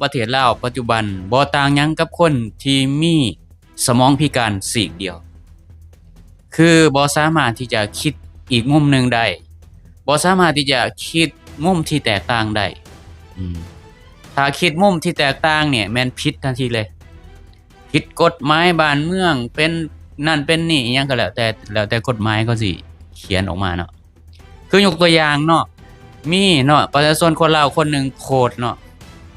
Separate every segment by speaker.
Speaker 1: ประเทศลาวปัจจุบันบ่ต่างหยังกับคนที่มีสมองพิการซีกเดียวคือบ่สามารถที่จะคิดอีกมุมหนึ่งได้บ่สามารถที่จะคิดมุมที่แตกต่างได้ถ้าคิดมุมที่แตกต่างเนี่ยแม่นผิดทันทีเลยผิดกฎหมายบ้านเมืองเป็นนั่นเป็นนี่อิหยังก็แล้วแต่กฎหมายเขาสิเขียนออกมาเนาะคือยกตัวอย่างเนาะมีเนาะประชาชนคนลาวคนหนึ่งโคตรเนาะ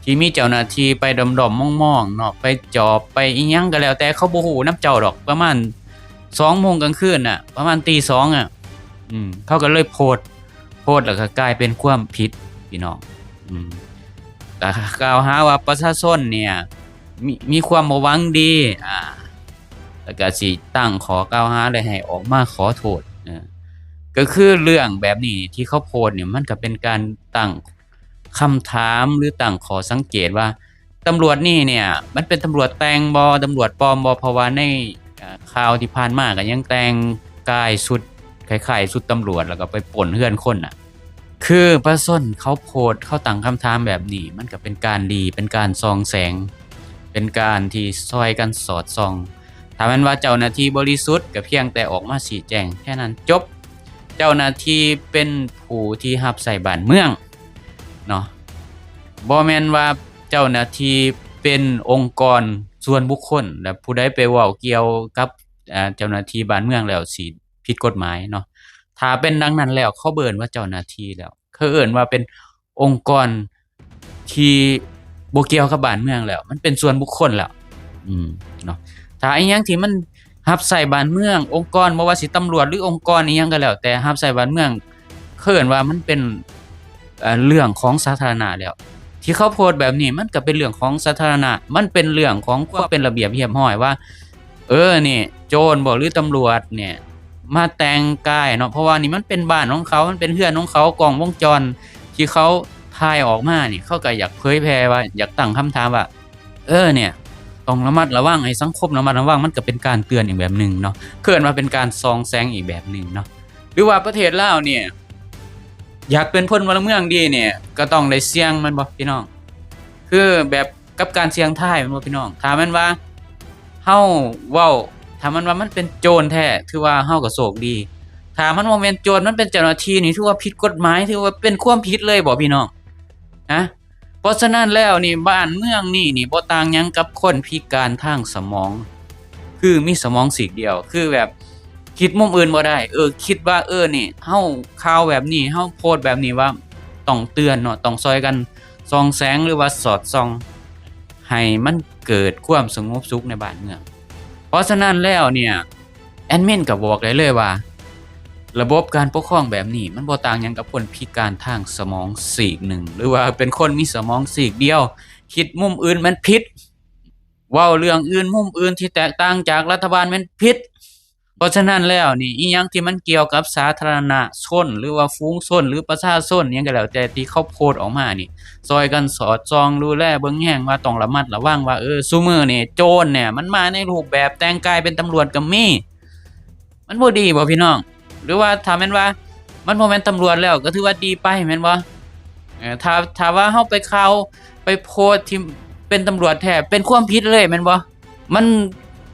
Speaker 1: ที่มีเจ้าหน้าที่ไปดอมๆมองๆเนาะไปจอบไปอิหยังก็แล้วแต่เขาบ่ฮู้นำเจ้าดอกประมาณ 20:00 นกลางคืนน่ะประมาณ 02:00 นอ่ะเขาก็เลยโพสต์แล้วก็กลายเป็นความผิดพี่น้องก็กล่าวหาว่าประชาชนเนี่ยมีความบ่หวังดีแล้วก็สิตั้งขอกล่าวหาเลยให้ออกมาขอโทษก็คือเรื่องแบบนี้ที่เขาโพสต์เนี่ยมันก็เป็นการตั้งคำถามหรือตั้งข้อสังเกตว่าตำรวจนี่เนี่ยมันเป็นตำรวจแต่งบ่ตำรวจปลอมบ่เพราะว่าในข่าวที่ผ่านมาก็ยังแต่งกายชุดคล้ายๆชุดตำรวจแล้วก็ไปปล้นเฮือนคนน่ะคือประชาชนเขาโพสต์เขาตั้งคำถามแบบนี้มันก็เป็นการดีเป็นการส่องแสงเป็นการที่ช่วยกันสอดส่องถ้าแม่นว่าเจ้าหน้าที่บริสุทธิ์ก็เพียงแต่ออกมาชี้แจงแค่นั้นจบเจ้าหน้าที่เป็นผู้ที่รับใช้บ้านเมืองเนาะบ่แม่นว่าเจ้าหน้าที่เป็นองค์กรส่วนบุคคลและผู้ใดไปเว้าเกี่ยวกับเจ้าหน้าที่บ้านเมืองแล้วสิผิดกฎหมายเนาะถ้าเป็นดังนั้นแล้วเขาเอิ้นว่าเจ้าหน้าที่แล้วเขาเอิ้นว่าเป็นองค์กรที่บ่เกี่ยวกับบ้านเมืองแล้วมันเป็นส่วนบุคคลแล้วเนาะถ้าอีหยังที่มันรับใช้บ้านเมืององค์กรบ่ว่าสิตำรวจหรือองค์กรอีหยังก็แล้วแต่รับใช้บ้านเมืองเขาเอิ้นว่ามันเป็นเรื่องของสาธารณะแล้วที่เขาโพสต์แบบนี้มันก็เป็นเรื่องของสาธารณะมันเป็นเรื่องของความเป็นระเบียบเรียบร้อยว่านี่โจรบ่หรือตำรวจเนี่ยมาแต่งกายเนาะเพราะว่านี่มันเป็นบ้านของเขามันเป็นเรือนของเขากล้องวงจรที่เขาถ่ายออกมานี่เขาก็อยากเผยแพร่ว่าอยากตั้งคำถามว่าเนี่ยต้องระมัดระวังให้สังคมระมัดระวังมันก็เป็นการเตือนอีกแบบนึงเนาะเกิดมาเป็นการส่องแสงอีกแบบนึงเนาะหรือว่าประเทศลาวเนี่ยอยากเป็นพลเมืองดีเนี่ยก็ต้องได้เสี่ยงมันบ่พี่น้องคือแบบกับการเสี่ยงทายแม่นบ่พี่น้องถ้าแม่นว่าเฮาเว้าถ้ามันว่ามันเป็นโจรแท้ถือว่าเฮาก็โชคดีถ้ามันบ่แม่นโจรมันเป็นเจ้าหน้าที่นี่ถือว่าผิดกฎหมายถือว่าเป็นความผิดเลยบ่พี่น้องเพราะฉะนั้นแล้วนี่บ้านเมืองนี่บ่ต่างหยังกับคนพิการทางสมองคือมีสมองซีกเดียวคือแบบคิดมุมอื่นบ่ได้คิดว่านี่เฮาข่าวแบบนี้เฮาโพสต์แบบนี้ว่าต้องเตือนเนาะต้องช่วยกันส่องแสงหรือว่าสอดส่องให้มันเกิดความสงบสุขในบ้านเมืองเพราะฉะนั้นแล้วเนี่ยแอดมินก็บอกได้เลยว่าระบบการปกครองแบบนี้มันบ่ต่างหยังกับคนพิการทางสมองซีกหนึ่งหรือว่าเป็นคนมีสมองซีกเดียวคิดมุมอื่นมันผิดเว้าเรื่องอื่นมุมอื่นที่แตกต่างจากรัฐบาลมันผิดเพราะฉะนั้นแล้วนี่อีหยังที่มันเกี่ยวกับสาธารณชนหรือว่าฝูงชนหรือประชาชนหยังก็แล้วแต่ที่เขาโพสต์ออกมานี่ช่วยกันสอดส่องดูแลเบิ่งแยงว่าต้องระมัดระวังว่าซุมื้อนี่โจรเนี่ยมันมาในรูปแบบแต่งกายเป็นตำรวจก็มีมันบ่ดีบ่พี่น้องหรือว่าถ้าแม่นว่ามันบ่แม่นตำรวจแล้วก็ถือว่าดีไปแม่นบ่ถ้าว่าเฮาไปข่าวไปโพสต์ที่เป็นตำรวจแท้เป็นความผิดเลยแม่นบ่มัน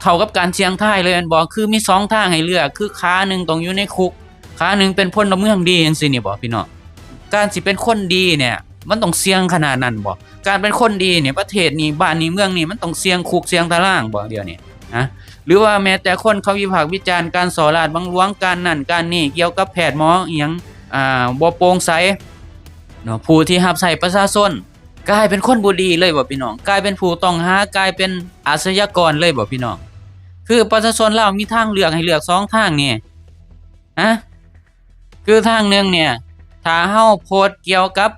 Speaker 1: เท่ากับการเสี่ยงทายเลยแม่นบ่คือมี2ทางให้เลือกคือขาหนึ่งต้องอยู่ในคุกขาหนึ่งเป็นพลเมืองดีจังซี่นี่บ่พี่น้องการสิเป็นคนดีเนี่ยมันต้องเสี่ยงขนาดนั้นบ่การเป็นคนดีเนี่ยประเทศนี้บ้านนี้เมืองนี้มันต้องเสี่ยงคุกเสี่ยงตารางบ่เดี๋ยวนี้หรือว่าแม้แต่คนเขาวิพากษ์วิจารณ์การส่อราดบังหลวงการนั่นการนี่เกี่ยวกับแพทย์หมออีหยังบ่โปร่งใสเนาะผู้ที่รับใช้ประชาชนกลายเป็นคนบ่ดีเลยบ่พี่น้องกลายเป็นผู้ต้องหากลายเป็นอาชญากรเลยบ่พี่น้องคือประชาชนลาวมีทางเลือกให้เลือก2ทางนี่คือทางนึงเนี่ยถ้าเฮาโพสต์เกี่ยวกับ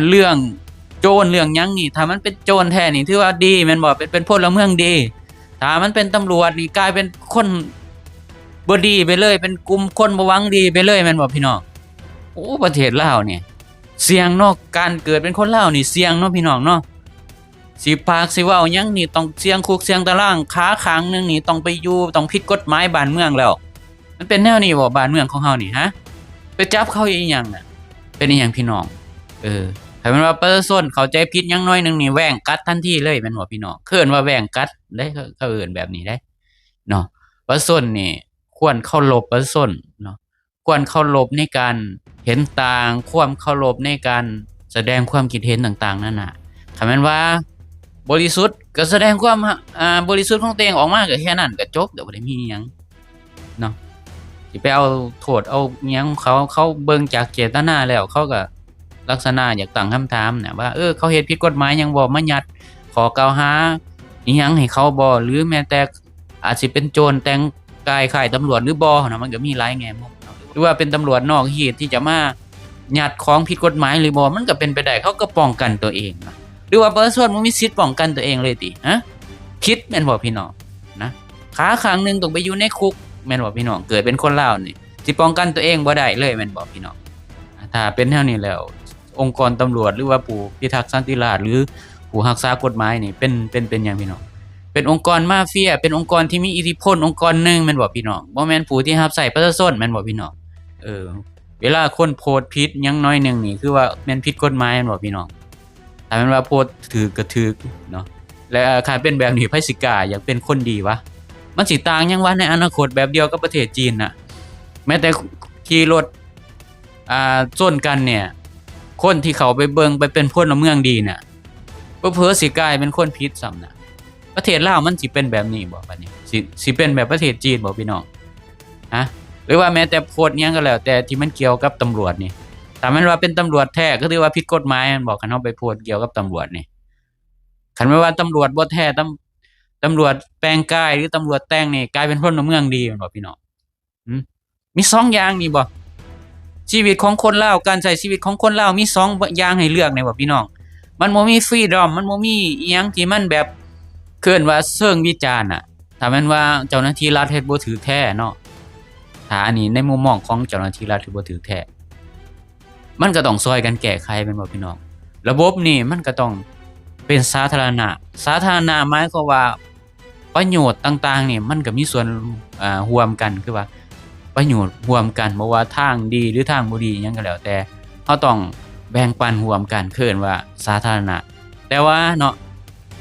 Speaker 1: เรื่องโจรเรื่องหยังนี่ถ้ามันเป็นโจรแท้นี่ถือว่าดีแม่นบ่เป็นพลเมืองดีถ้ามันเป็นตำรวจนี่กลายเป็นคนบ่ดีไปเลยเป็นกลุ่มคนบ่หวังดีไปเลยแม่นบ่พี่น้องโอ้ประเทศลาวนี่เสี่ยงเนาะการเกิดเป็นคนลาวนี่เสี่ยงเนาะพี่น้องเนาะสิปากสิเว้าหยังนี่ต้องเสี่ยงคุกเสี่ยงตารางขาข้างนึงนี่ต้องไปอยู่ต้องผิดกฎหมายบ้านเมืองแล้วมันเป็นแนวนี้บ่บ้านเมืองของเฮานี่ไปจับเขาอีหยังน่ะเป็นอีหยังพี่น้อง ถ้าแม่นว่าประชาชนเข้าใจผิดหยังน้อยหนึงนี่แว้งกัดทันทีเลยแม่นบ่พี่น้องเขาเอิ้นว่าแว้งกัดได้เขาเอิ้นแบบนี้ได้เนาะประชาชนนี่ควรเคารพประชาชนเนาะควรเคารพในการเห็นต่างความเคารพในการแสดงความคิดเห็นต่างๆนั่นน่ะถ้าแม่นว่าบริสุทธิ์ก็แสดงความบริสุทธิ์ของตัวเองออกมาก็แค่นั้นก็จบก็บ่ได้มีหยังเนาะสิไปเอาโทษเอาหยังเขาเบิ่งจากเจตนาแล้วเขาก็ ลักษณะอยากตั้งคำถามน่ะว่าเขาเฮ็ดผิดกฎหมายหยังบ่มายัดข้อกล่าวหาอิหยังให้เขาบ่หรือแม้แต่อาจสิเป็นโจรแต่งกายคล้ายตำรวจหรือบ่น่ะมันก็มีหลายแง่มุมเนาะหรือว่าเป็นตำรวจนอกเหตุที่จะมายัดของผิดกฎหมายหรือบ่มันก็เป็นไปได้เขาก็ป้องกันตัวเองนะหรือว่าประชาชนบ่มีสิทธิ์ป้องกันตัวเองเลยติฮะคิดแม่นบ่พี่น้องนะขาข้างหนึงต้องไปอยู่ในคุกแม่นบ่พี่น้องเกิดเป็นคนลาวนี่สิป้องกันตัวเองบ่ได้เลยแม่นบ่พี่น้องถ้าเป็นแนวนี้แล้ว องค์กรตำรวจหรือว่าผู้พิทักษ์สันติราษฎร์หรือผู้รักษากฎหมายนี่เป็นหยังพี่น้องเป็นองค์กรมาเฟียเป็นองค์กรที่มีอิทธิพลองค์กรหนึงแม่นบ่พี่น้องบ่แม่นผู้ที่รับใช้ประชาชนแม่นบ่พี่น้องเออเวลาคนโพสต์ผิดหยังน้อยหนึงนี่คือว่าแม่นผิดกฎหมายแม่นบ่พี่น้องถ้าแม่นว่าโพสต์ถูกก็ถูกเนาะและถ้าเป็นแบบนี้ไผสิกล้าอยากเป็นคนดีวะมันสิต่างหยังวะในอนาคตแบบเดียวกับประเทศจีนน่ะแม้แต่ขี่รถชนกันเนี่ย คนที่เขาไปเบิงไปเป็นพลเมืองดีน่ะเผลอๆสิกลายเป็นคนผิดซ้ำน่ะประเทศลาวมันสิเป็นแบบนี้บ่บัดนี้สิเป็นแบบประเทศจีนบ่พี่น้องฮะหรือว่าแม้แต่โพสต์หยังก็แล้วแต่ที่มันเกี่ยวกับตำรวจนี่ถ้ามันว่าเป็นตำรวจแท้ก็ถือว่าผิดกฎหมายมันบอกคันเฮาไปโพสต์เกี่ยวกับตำรวจนี่คันแม่นว่าตำรวจบ่แท้ตำรวจแปลงกายหรือตำรวจแต่งนี่กลายเป็นพลเมืองดีแม่นบ่พี่น้องหือมี2อย่างนี่บ่ ชีวิตของคนลาวการใช้ชีวิตของคนลาวมี2อย่างให้เลือกนี่บ่พี่น้องมันบ่มี freedom มันบ่มีอิหยังที่มันแบบเคิ้นว่าเชิงวิจารณ์น่ะถ้าแม่นว่าเจ้าหน้าที่รัฐเฮ็ดบ่ถูกแท้เนาะถ้าอันนี้ในมุมมองของเจ้าหน้าที่รัฐที่บ่ถูกแท้มันก็ต้องช่วยกันแก้ไขแม่นบ่พี่น้องระบบนี่มันก็ต้องเป็นสาธารณะสาธารณะหมายความว่าประโยชน์ต่างๆนี่มันก็มีส่วนร่วมกันคือว่า ประโยชน์ร่วมกันบ่ว่าทางดีหรือทางบ่ดีหยังก็แล้วแต่เราต้องแบ่งปันร่วมกันคือเอิ้นว่าสาธารณะแต่ว่าเนาะ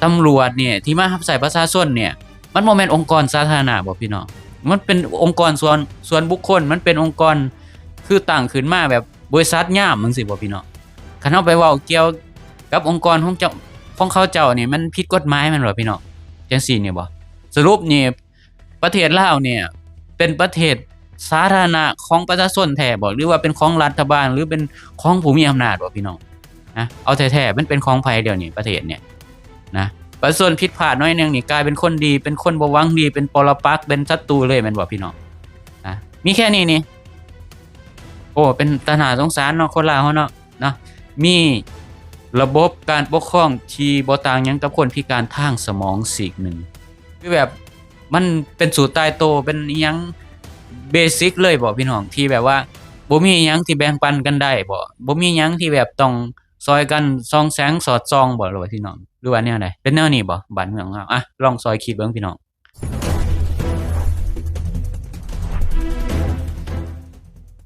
Speaker 1: ตำรวจเนี่ยที่มารับใช้ประชาชนเนี่ยมันบ่แม่นองค์กรสาธารณะบ่พี่น้องมันเป็นองค์กรส่วนบุคคลมันเป็นองค์กรคือตั้งขึ้นมาแบบบริษัทยามจังซี่บ่พี่น้องคันเฮาไปเว้าเกี่ยวกับองค์กรของเจ้าของเขาเจ้านี่มันผิดกฎหมายแม่นบ่พี่น้องจังซี่นี่บ่สรุปนี่ประเทศลาวเนี่ยเป็นประเทศ สาธารณะของประชาชนแท้บ่หรือว่าเป็นของรัฐบาลหรือเป็นของผู้มีอำนาจบ่พี่น้องนะเอาแท้ๆมันเป็นของไผเดี๋ยวนี้ประเทศเนี่ยนะประชาชนผิดพลาดน้อยนึงนี่กลายเป็นคนดีเป็นคนบ่หวังดีเป็นปรปักษ์เป็นศัตรูเลยแม่นบ่พี่น้องนะมีแค่นี้นี่โอ้เป็นตาน่าสงสารเนาะคนลาวเฮาเนาะเนาะมีระบบการปกครองที่บ่ต่างหยังกับคนพิการทางสมองซีกหนึ่งคือแบบมันเป็นสูตรตายตัวเป็นอิหยัง เบสิกเลยบ่พี่น้องที่แบบว่าบ่มีอิหยังที่แบ่งปันกันได้บ่มีหยังที่แบบต้องช่วยกันส่องแสงสอดส่องบ่ล่ะว่าพี่น้องหรือว่าแนวใดเป็นแนวนี้บ่บ้านเมืองเราอะลองช่วยคิดเบิ่งพี่น้อง